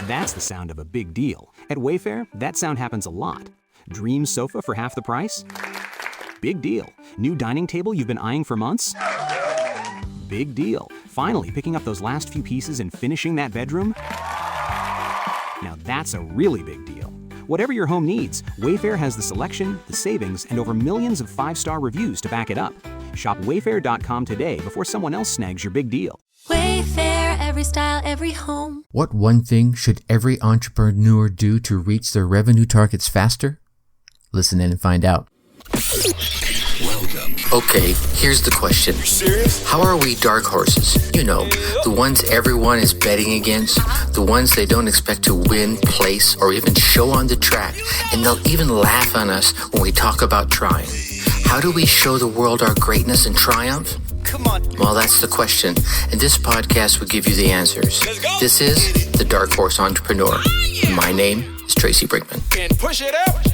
That's the sound of a big deal. At Wayfair, that sound happens a lot. Dream sofa for half the price? Big deal. New dining table you've been eyeing for months? Big deal. Finally picking up those last few pieces and finishing that bedroom? Now that's a really big deal. Whatever your home needs, Wayfair has the selection, the savings, and over millions of 5-star reviews to back it up. Shop Wayfair.com today before someone else snags your big deal. Wayfair, every style, every home. What one thing should every entrepreneur do to reach their revenue targets faster? Listen in and find out. Welcome. Okay, here's the question. You serious? How are we dark horses? You know, the ones everyone is betting against, the ones they don't expect to win, place, or even show on the track, and they'll even laugh on us when we talk about trying. How do we show the world our greatness and triumph? Come on. Well, that's the question, and this podcast will give you the answers. Let's go. This is The Dark Horse Entrepreneur. My name is Tracy Brinkman. And push it out.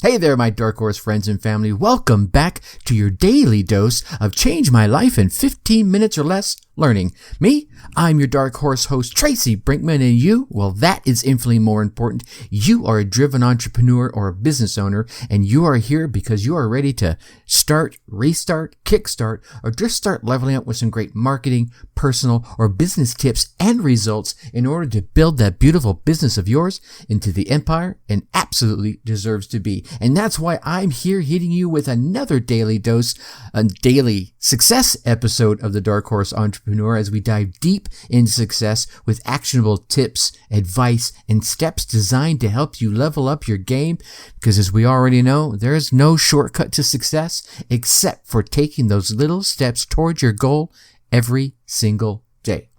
Hey there, my Dark Horse friends and family. Welcome back to your daily dose of Change My Life in 15 minutes or less learning. Me, I'm your Dark Horse host, Tracy Brinkman, and you, well, that is infinitely more important. You are a driven entrepreneur or a business owner, and you are here because you are ready to start, restart, kickstart, or just start leveling up with some great marketing, personal, or business tips and results in order to build that beautiful business of yours into the empire it absolutely deserves to be. And that's why I'm here hitting you with another daily dose, a daily success episode of the Dark Horse Entrepreneur as we dive deep into success with actionable tips, advice, and steps designed to help you level up your game. Because as we already know, there is no shortcut to success except for taking those little steps towards your goal every single day.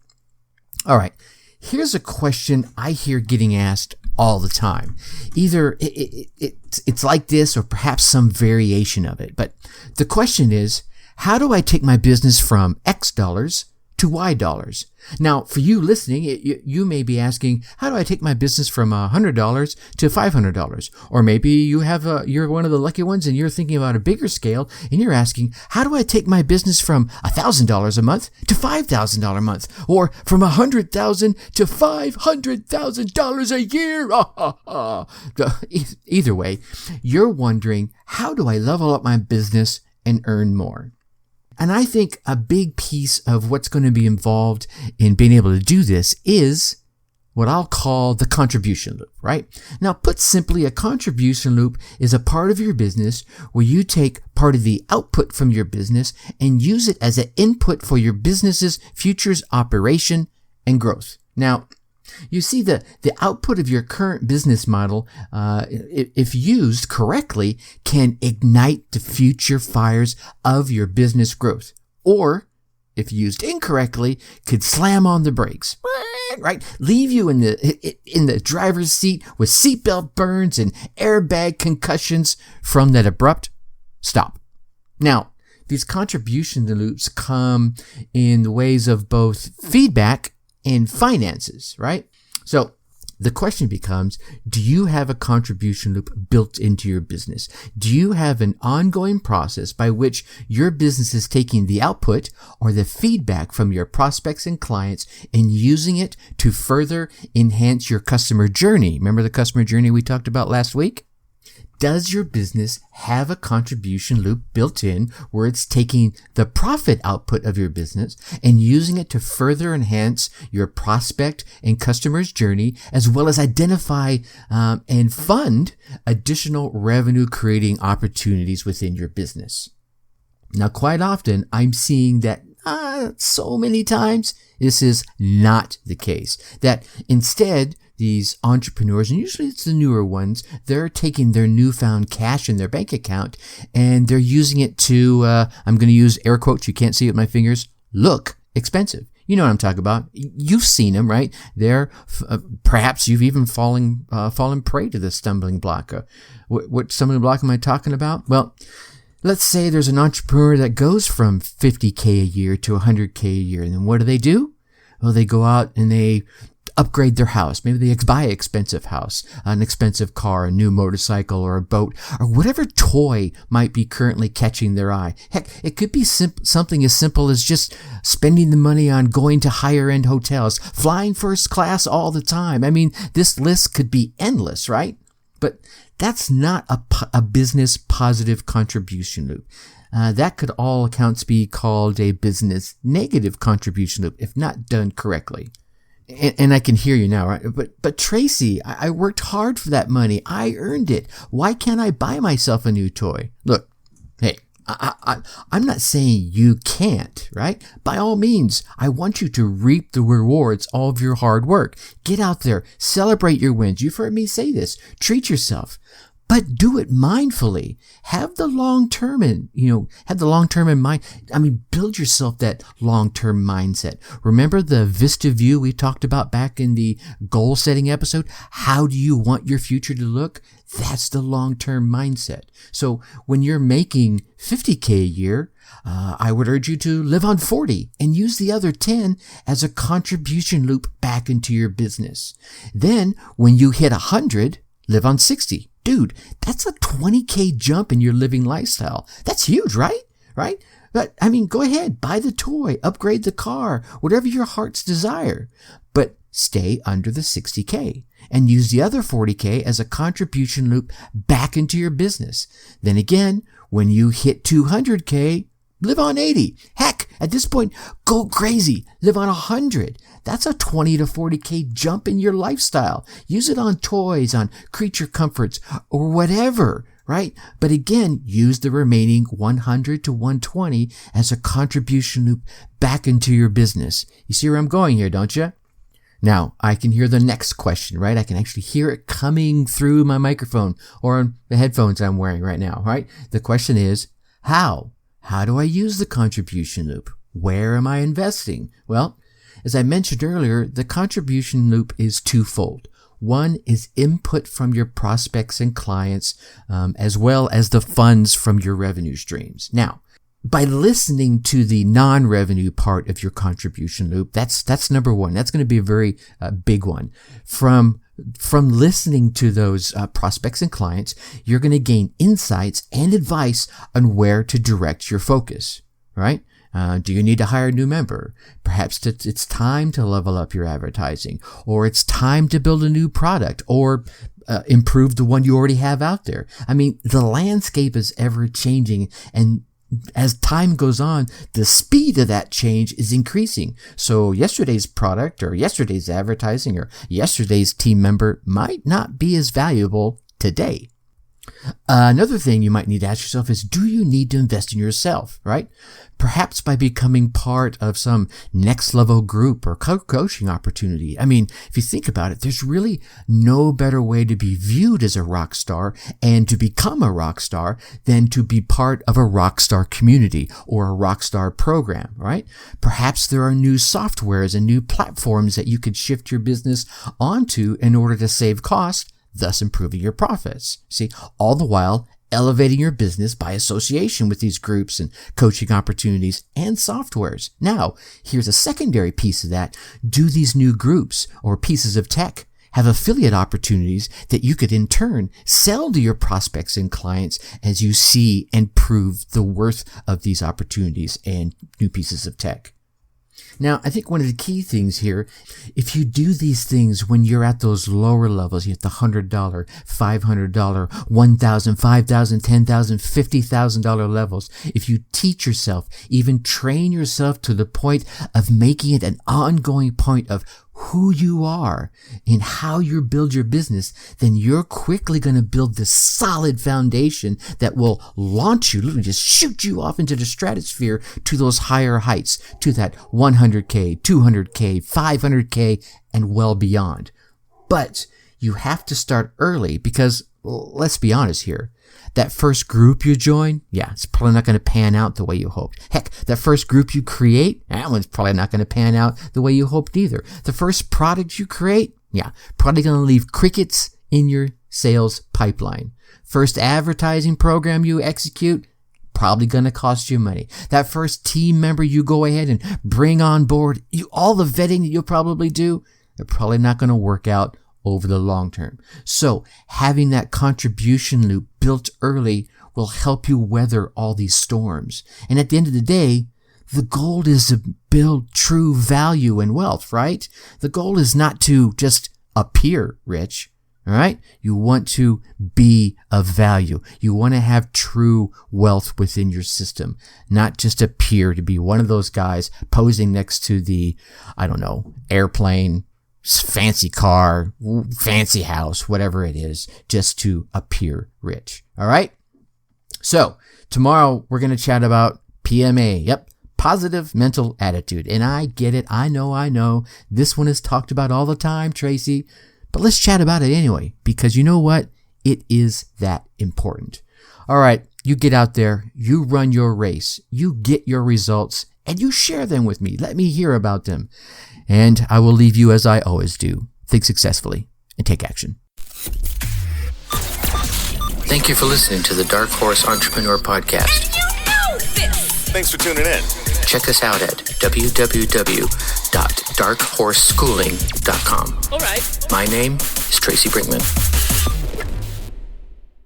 All right, here's a question I hear getting asked all the time. Either it's like this or perhaps some variation of it. But the question is, how do I take my business from X dollars to Y dollars? Now, for you listening, you may be asking, how do I take my business from $100 to $500? Or maybe you're one of the lucky ones and you're thinking about a bigger scale and you're asking, how do I take my business from $1,000 a month to $5,000 a month? Or from $100,000 to $500,000 a year? Either way, you're wondering, how do I level up my business and earn more? And I think a big piece of what's going to be involved in being able to do this is what I'll call the contribution loop, right? Now, put simply, a contribution loop is a part of your business where you take part of the output from your business and use it as an input for your business's future's operation and growth. Now, you see, the output of your current business model, if used correctly, can ignite the future fires of your business growth. Or, if used incorrectly, could slam on the brakes, right? Leave you in the driver's seat with seatbelt burns and airbag concussions from that abrupt stop. Now, these contribution loops come in the ways of both feedback and finances, right? So the question becomes, do you have a contribution loop built into your business? Do you have an ongoing process by which your business is taking the output or the feedback from your prospects and clients and using it to further enhance your customer journey? Remember the customer journey we talked about last week? Does your business have a contribution loop built in where it's taking the profit output of your business and using it to further enhance your prospect and customer's journey, as well as identify and fund additional revenue creating opportunities within your business? Now, quite often I'm seeing that so many times this is not the case. That instead, these entrepreneurs, and usually it's the newer ones, they're taking their newfound cash in their bank account and they're using it to, I'm going to use air quotes, you can't see it with my fingers, look expensive. You know what I'm talking about. You've seen them, right? They're, perhaps you've even fallen prey to this stumbling block. What stumbling block am I talking about? Well, let's say there's an entrepreneur that goes from $50K a year to $100K a year. And then what do? Well, they go out and they upgrade their house. Maybe they buy an expensive house, an expensive car, a new motorcycle or a boat, or whatever toy might be currently catching their eye. Heck, it could be something as simple as just spending the money on going to higher end hotels, flying first class all the time. I mean, this list could be endless, right? But that's not a business positive contribution loop. That could all accounts be called a business negative contribution loop if not done correctly. And I can hear you now, right? But Tracy, I worked hard for that money. I earned it. Why can't I buy myself a new toy? Look, hey, I'm not saying you can't, right? By all means, I want you to reap the rewards of your hard work. Get out there, celebrate your wins. You've heard me say this. Treat yourself. But do it mindfully. Have the long term in mind. I mean, build yourself that long-term mindset. Remember the Vista view we talked about back in the goal setting episode? How do you want your future to look? That's the long-term mindset. So when you're making $50K a year, I would urge you to live on 40 and use the other 10 as a contribution loop back into your business. Then when you hit 100, live on 60. Dude, that's a 20K jump in your living lifestyle. That's huge, right? Right? But I mean, go ahead, buy the toy, upgrade the car, whatever your heart's desire. But stay under the 60K and use the other 40K as a contribution loop back into your business. Then again, when you hit 200K, live on 80. Heck, at this point, go crazy. Live on 100. That's a 20 to 40K jump in your lifestyle. Use it on toys, on creature comforts, or whatever, right? But again, use the remaining 100 to 120 as a contribution loop back into your business. You see where I'm going here, don't you? Now, I can hear the next question, right? I can actually hear it coming through my microphone or on the headphones I'm wearing right now, right? The question is, how? How do I use the contribution loop? Where am I investing? Well, as I mentioned earlier, the contribution loop is twofold. One is input from your prospects and clients, as well as the funds from your revenue streams. Now, by listening to the non-revenue part of your contribution loop, that's number one. That's going to be a very big one. From listening to those prospects and clients, you're going to gain insights and advice on where to direct your focus, right? Do you need to hire a new member? Perhaps it's time to level up your advertising, or it's time to build a new product, or improve the one you already have out there. I mean, the landscape is ever changing, and as time goes on, the speed of that change is increasing. So yesterday's product or yesterday's advertising or yesterday's team member might not be as valuable today. Another thing you might need to ask yourself is, do you need to invest in yourself, right? Perhaps by becoming part of some next level group or coaching opportunity. I mean, if you think about it, there's really no better way to be viewed as a rock star and to become a rock star than to be part of a rock star community or a rock star program, right? Perhaps there are new softwares and new platforms that you could shift your business onto in order to save costs, thus improving your profits. See, all the while elevating your business by association with these groups and coaching opportunities and softwares. Now, here's a secondary piece of that. Do these new groups or pieces of tech have affiliate opportunities that you could in turn sell to your prospects and clients as you see and prove the worth of these opportunities and new pieces of tech? Now, I think one of the key things here, if you do these things when you're at those lower levels, you at the $100, $500, $1,000, $5,000, $10,000, $50,000 levels, if you teach yourself, even train yourself to the point of making it an ongoing point of who you are and how you build your business, then you're quickly going to build this solid foundation that will launch you, literally just shoot you off into the stratosphere to those higher heights, to that 100K, 200K, 500K, and well beyond. But you have to start early because, let's be honest here, that first group you join, it's probably not going to pan out the way you hoped. Heck, that first group you create, that one's probably not going to pan out the way you hoped either. The first product you create, probably going to leave crickets in your sales pipeline. First advertising program you execute, probably going to cost you money. That first team member you go ahead and bring on board, all the vetting that you'll probably do, they're probably not going to work out over the long term. So having that contribution loop built early will help you weather all these storms. And at the end of the day, the goal is to build true value and wealth, right? The goal is not to just appear rich, all right? You want to be of value. You want to have true wealth within your system, not just appear to be one of those guys posing next to the, airplane, fancy car, fancy house, whatever it is, just to appear rich. All right? So tomorrow we're going to chat about PMA. Yep. Positive mental attitude. And I get it. I know. This one is talked about all the time, Tracy, but let's chat about it anyway, because you know what? It is that important. All right. You get out there, you run your race, you get your results, and you share them with me. Let me hear about them. And I will leave you as I always do. Think successfully and take action. Thank you for listening to the Dark Horse Entrepreneur Podcast. And you know this! Thanks for tuning in. Check us out at www.darkhorseschooling.com. All right. My name is Tracy Brinkman.